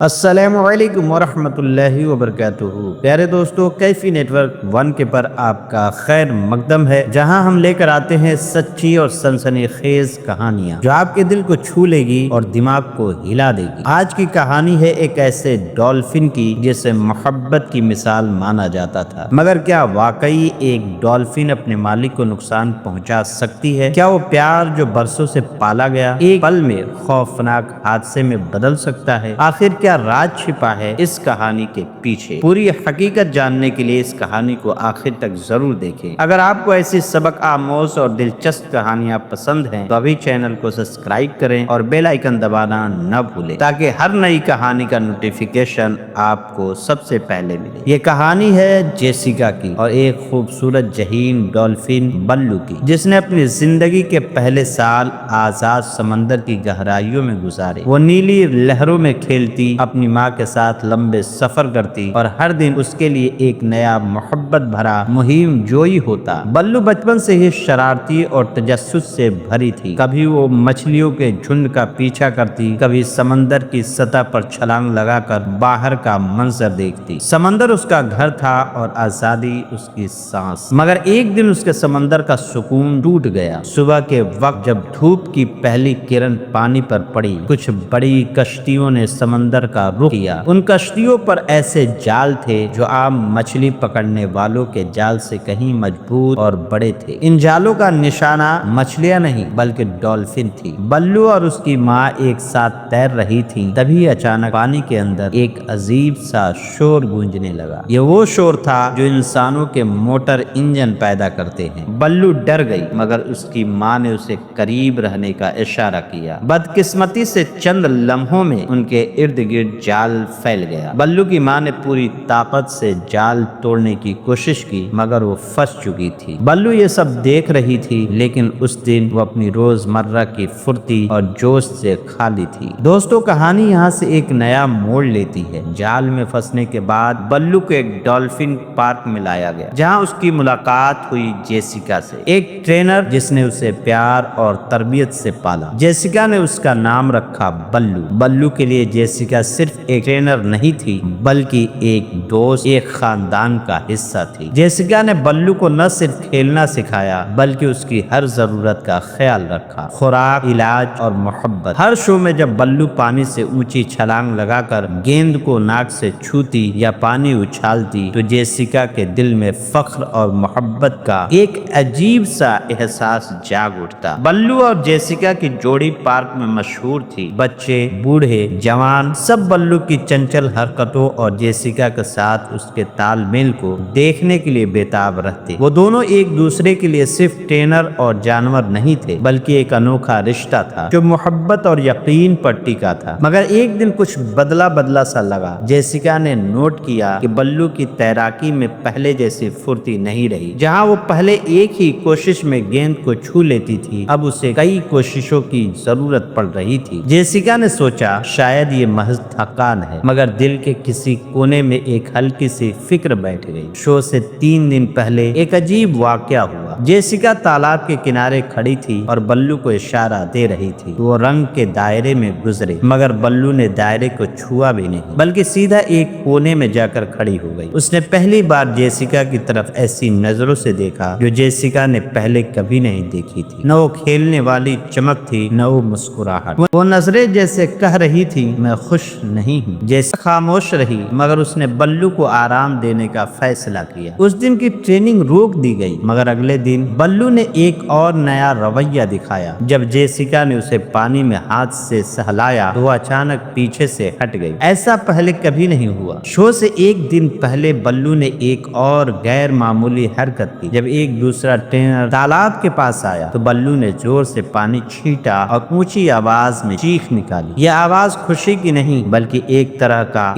السلام علیکم ورحمۃ اللہ وبرکاتہ۔ پیارے دوستو، کیفی نیٹ ورک 1 کے پر آپ کا خیر مقدم ہے، جہاں ہم لے کر آتے ہیں سچی اور سنسنی خیز کہانیاں جو آپ کے دل کو چھو لے گی اور دماغ کو ہلا دے گی۔ آج کی کہانی ہے ایک ایسے ڈولفن کی جسے محبت کی مثال مانا جاتا تھا، مگر کیا واقعی ایک ڈولفن اپنے مالک کو نقصان پہنچا سکتی ہے؟ کیا وہ پیار جو برسوں سے پالا گیا ایک پل میں خوفناک حادثے میں بدل سکتا ہے؟ آخر کیا راز چھپا ہے اس کہانی کے پیچھے؟ پوری حقیقت جاننے کے لیے اس کہانی کو آخر تک ضرور دیکھیں۔ اگر آپ کو ایسی سبق آموز اور دلچسپ کہانیاں پسند ہیں تو ابھی چینل کو سبسکرائب کریں اور بیل آئیکن دبانا نہ بھولیں تاکہ ہر نئی کہانی کا نوٹیفیکیشن آپ کو سب سے پہلے ملے۔ یہ کہانی ہے جیسیکا کی اور ایک خوبصورت جہین ڈولفن بلو کی، جس نے اپنی زندگی کے پہلے سال آزاد سمندر کی گہرائیوں میں گزارے۔ وہ نیلی لہروں میں کھیلتی، اپنی ماں کے ساتھ لمبے سفر کرتی اور ہر دن اس کے لیے ایک نیا محبت بھرا مہم جوئی ہوتا۔ بلو بچپن سے ہی شرارتی اور تجسس سے بھری تھی۔ کبھی وہ مچھلیوں کے جھنڈ کا پیچھا کرتی، کبھی سمندر کی سطح پر چھلانگ لگا کر باہر کا منظر دیکھتی۔ سمندر اس کا گھر تھا اور آزادی اس کی سانس۔ مگر ایک دن اس کے سمندر کا سکون ٹوٹ گیا۔ صبح کے وقت جب دھوپ کی پہلی کرن پانی پر پڑی، کچھ بڑی کشتیوں نے سمندر کا رخ کیا۔ ان کشتیوں پر ایسے جال تھے جو عام مچھلی پکڑنے والوں کے جال سے کہیں مضبوط اور بڑے تھے۔ ان جالوں کا نشانہ مچھلیاں نہیں بلکہ ڈولفن تھی۔ بلو اور اس کی ماں ایک ساتھ تیر رہی تھی، تبھی اچانک پانی کے اندر ایک عجیب سا شور گونجنے لگا۔ یہ وہ شور تھا جو انسانوں کے موٹر انجن پیدا کرتے ہیں۔ بلو ڈر گئی، مگر اس کی ماں نے اسے قریب رہنے کا اشارہ کیا۔ بدقسمتی سے چند لمحوں میں ان کے ارد گرد جال پھیل گیا۔ بلو کی ماں نے پوری طاقت سے جال توڑنے کی کوشش کی، مگر وہ پھنس چکی تھی۔ بلو یہ سب دیکھ رہی تھی، لیکن اس دن وہ اپنی روزمرہ کی پھرتی اور جوش سے خالی تھی۔ دوستو، کہانی یہاں سے ایک نیا موڑ لیتی ہے۔ جال میں پھنسنے کے بعد بلو کو ایک ڈولفن پارک میں لایا گیا، جہاں اس کی ملاقات ہوئی جیسیکا سے، ایک ٹرینر جس نے اسے پیار اور تربیت سے پالا۔ جیسیکا نے اس کا نام رکھا بلو۔ بلو کے لیے جیسیکا صرف ایک ٹرینر نہیں تھی بلکہ ایک دوست، ایک خاندان کا حصہ تھی۔ جیسیکا نے بلو کو نہ صرف کھیلنا سکھایا بلکہ اس کی ہر ضرورت کا خیال رکھا، خوراک، علاج اور محبت۔ ہر شو میں جب بلو پانی سے اونچی چھلانگ لگا کر گیند کو ناک سے چھوتی یا پانی اچھالتی تو جیسیکا کے دل میں فخر اور محبت کا ایک عجیب سا احساس جاگ اٹھتا۔ بلو اور جیسیکا کی جوڑی پارک میں مشہور تھی۔ بچے، بوڑھے، جوان سب بلو کی چنچل حرکتوں اور جیسیکا کے ساتھ اس کے تال میل کو دیکھنے کے لیے بےتاب رہتے۔ وہ دونوں ایک دوسرے کے لیے صرف ٹرینر اور جانور نہیں تھے بلکہ ایک انوکھا رشتہ تھا جو محبت اور یقین پر ٹکا تھا۔ مگر ایک دن کچھ بدلا سا لگا۔ جیسیکا نے نوٹ کیا کہ بلو کی تیراکی میں پہلے جیسی پھرتی نہیں رہی۔ جہاں وہ پہلے ایک ہی کوشش میں گیند کو چھو لیتی تھی، اب اسے کئی کوششوں کی ضرورت پڑ رہی تھی۔ جیسیکا نے سوچا شاید یہ محض تھکان ہے، مگر دل کے کسی کونے میں ایک ہلکی سی فکر بیٹھ گئی۔ شو سے 3 دن پہلے ایک عجیب واقعہ ہوا۔ جیسیکا تالاب کے کنارے کھڑی تھی اور بلو کو اشارہ دے رہی تھی۔ وہ رنگ کے دائرے میں گزرے، مگر بلو نے دائرے کو چھوا بھی نہیں بلکہ سیدھا ایک کونے میں جا کر کھڑی ہو گئی۔ اس نے پہلی بار جیسیکا کی طرف ایسی نظروں سے دیکھا جو جیسیکا نے پہلے کبھی نہیں دیکھی تھی۔ نہ وہ کھیلنے والی چمک تھی، نہ وہ مسکراہٹ۔ وہ نظریں جیسے کہہ رہی تھی میں خوش نہیں ہوں۔ جیسے خاموش رہی، مگر اس نے بلو کو آرام دینے کا فیصلہ کیا۔ اس دن کی ٹریننگ روک دی گئی، مگر اگلے دن بلو نے ایک اور نیا رویہ دکھایا۔ جب جیسیکا نے اسے پانی میں ہاتھ سے سہلایا تو وہ اچانک پیچھے سے ہٹ گئی۔ ایسا پہلے کبھی نہیں ہوا۔ شو سے ایک دن پہلے بلو نے ایک اور غیر معمولی حرکت کی۔ جب ایک دوسرا ٹرینر تالاب کے پاس آیا تو بلو نے زور سے پانی چھینٹا اور اونچی آواز میں چیخ نکالی۔ یہ آواز خوشی کی نہیں بلکہ ایک طرح کا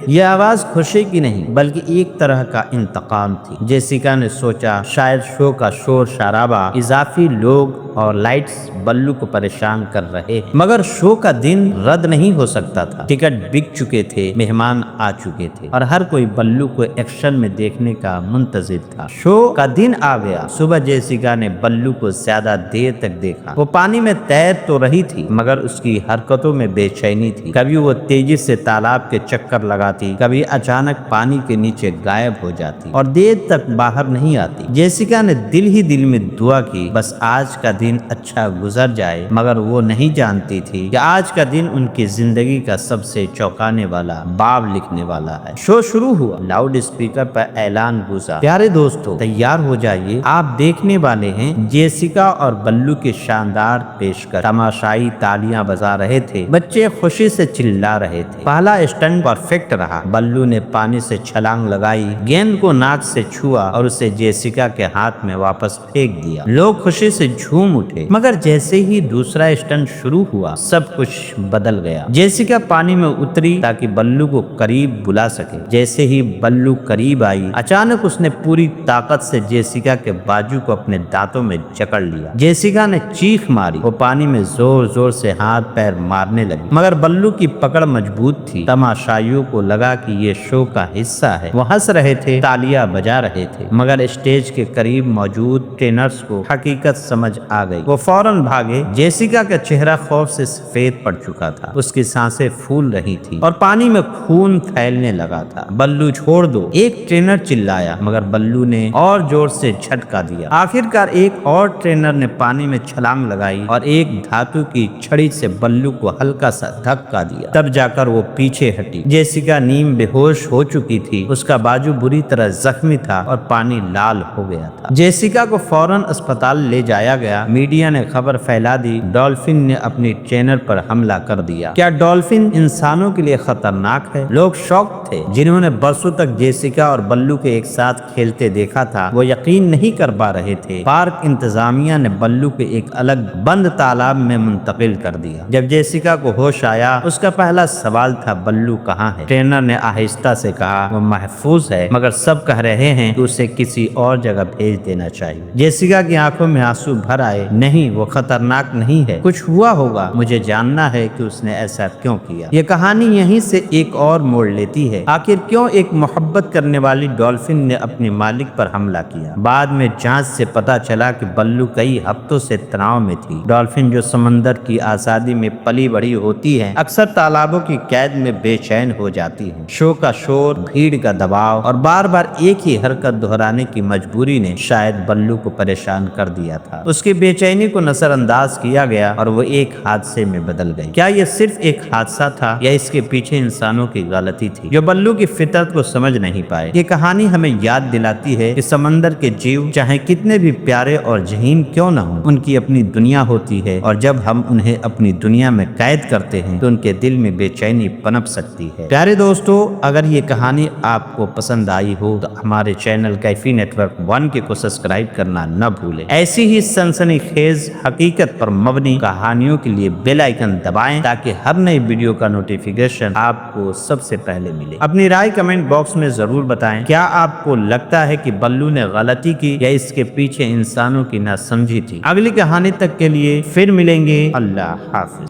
یہ آواز خوشی کی نہیں بلکہ ایک طرح کا انتقام تھی۔ جیسیکا نے سوچا شاید شو کا شور شرابہ، اضافی لوگ اور لائٹس بلو کو پریشان کر رہے ہیں، مگر شو کا دن رد نہیں ہو سکتا تھا۔ ٹکٹ بک چکے تھے، مہمان آ چکے تھے اور ہر کوئی بلو کو ایکشن میں دیکھنے کا منتظر تھا۔ شو کا دن آ گیا۔ صبح جیسیکا نے بلو کو زیادہ دیر تک دیکھا۔ وہ پانی میں تیر تو رہی تھی مگر اس کی حرکتوں میں بے چینی تھی۔ کبھی وہ تیزی سے تالاب کے چکر لگاتی، کبھی اچانک پانی کے نیچے غائب ہو جاتی اور دیر تک باہر نہیں آتی۔ جیسیکا نے دل ہی دل میں دعا کی بس آج کا دن اچھا گزر جائے، مگر وہ نہیں جانتی تھی کہ آج کا دن ان کی زندگی کا سب سے چونکانے والا باب لکھنے والا ہے۔ شو شروع ہوا۔ لاؤڈ اسپیکر پر اعلان گونجا، پیارے دوستو تیار ہو جائیے، آپ دیکھنے والے ہیں جیسیکا اور بلو کی شاندار پیشکش۔ تماشائی تالیاں بجا رہے تھے، بچے خوشی سے چلا رہے تھے۔ پہلا اسٹنٹ پرفیکٹ رہا۔ بلو نے پانی سے چھلانگ لگائی، گیند کو ناک سے چھوا اور اسے جیسیکا کے ہاتھ میں واپس پھینک دیا۔ لوگ خوشی سے جھوم اٹھے، مگر جیسے ہی دوسرا اسٹنٹ شروع ہوا سب کچھ بدل گیا۔ جیسیکا پانی میں اتری تاکہ بلو کو قریب بلا سکے۔ جیسے ہی بلو قریب آئی اچانک اس نے پوری طاقت سے جیسیکا کے بازو کو اپنے دانتوں میں جکڑ لیا۔ جیسیکا نے چیخ ماری، وہ پانی میں زور زور سے ہاتھ پیر مارنے لگی، مگر بلو کی پکڑ مضبوط تھی۔ تماشائیوں کو لگا کہ یہ شو کا حصہ ہے، وہ ہنس رہے تھے، تالیاں بجا رہے تھے، مگر اسٹیج کے قریب موجود ٹرینرز کو حقیقت سمجھ آ گئی۔ وہ فوراً بھاگے۔ جیسیکا کا چہرہ خوف سے سفید پڑ چکا تھا، اس کی سانسیں پھول رہی تھی اور پانی میں خون پھیلنے لگا تھا۔ بلو چھوڑ دو، ایک ٹرینر چلایا، مگر بلو نے اور زور سے جھٹکا دیا۔ آخرکار ایک اور ٹرینر نے پانی میں چھلانگ لگائی اور ایک دھاتو کی چھڑی سے بلو کو ہلکا سا دھکا دیا، تب جا کر وہ پیچھے ہٹی۔ جیسیکا نیم بے ہوش ہو چکی تھی، اس کا بازو بری طرح زخمی تھا اور پانی لال ہو گیا تھا۔ جیسیکا کو فوراً اسپتال لے جایا گیا۔ میڈیا نے خبر پھیلا دی ڈولفن نے اپنی ٹرینر پر حملہ کر دیا۔ کیا ڈولفن انسانوں کے لیے خطرناک ہے؟ لوگ شوق تھے۔ جنہوں نے برسوں تک جیسیکا اور بلو کے ایک ساتھ کھیلتے دیکھا تھا وہ یقین نہیں کر پا رہے تھے۔ پارک انتظامیہ نے بلو کو ایک الگ بند تالاب میں منتقل کر دیا۔ جب جیسیکا کو ہوش آیا اس کا پہلا سوال تھا بلو کہاں ہے؟ ٹرینر نے آہستہ سے کہا وہ محفوظ ہے، مگر سب کہہ رہے ہیں کہ اسے کسی اور جگہ بھیج دینا چاہیے۔ جیسیکا کی آنکھوں میں آنسو بھر آئے۔ نہیں، وہ خطرناک نہیں ہے، کچھ ہوا ہوگا، مجھے جاننا ہے کہ اس نے ایسا کیوں کیا۔ یہ کہانی یہیں سے ایک اور موڑ لیتی ہے۔ آخر کیوں ایک محبت کرنے والی ڈولفن نے اپنے مالک پر حملہ کیا؟ بعد میں جانچ سے پتا چلا کہ بلو کئی ہفتوں سے تناؤ میں تھی۔ ڈولفن جو سمندر کی آزادی میں پلی بڑھی ہوتی ہیں اکثر تالابوں کی قید میں بے چین ہو جاتی ہیں۔ شو کا شور، بھیڑ کا دباؤ اور بار بار ایک ہی حرکت دہرانے کی مجبوری نے شاید بلو کو پریشان کر دیا تھا۔ اس کی بے چینی کو نظر انداز کیا گیا اور وہ ایک حادثے میں بدل گئی۔ کیا یہ صرف ایک حادثہ تھا یا اس کے پیچھے انسانوں کی غلطی تھی جو بلو کی فطرت کو سمجھ نہیں پائے؟ یہ کہانی ہمیں یاد دلاتی ہے کہ سمندر کے جیو چاہے کتنے بھی پیارے اور ذہین کیوں نہ ہوں، ان کی اپنی دنیا ہوتی ہے اور جب ہم انہیں اپنی دنیا میں قید کرتے ہیں تو ان کے دل میں بے چینی پنپ سکتی ہے۔ پیارے دوستو، اگر یہ کہانی آپ کو پسند آئی ہو تو ہمارے چینل کیفی نیٹ ورک 1 کو سبسکرائب کرنا نہ بھولیں۔ ایسی ہی سنسنی خیز حقیقت پر مبنی کہانیوں کے لیے بیل آئیکن دبائیں تاکہ ہر نئی ویڈیو کا نوٹیفیکیشن آپ کو سب سے پہلے ملے۔ اپنی رائے کمنٹ باکس میں ضرور بتائیں۔ کیا آپ کو لگتا ہے کہ بلو نے غلطی کی یا اس کے پیچھے انسانوں کی ناسمجھی تھی؟ اگلی کہانی تک کے لیے پھر ملیں گے۔ اللہ حافظ۔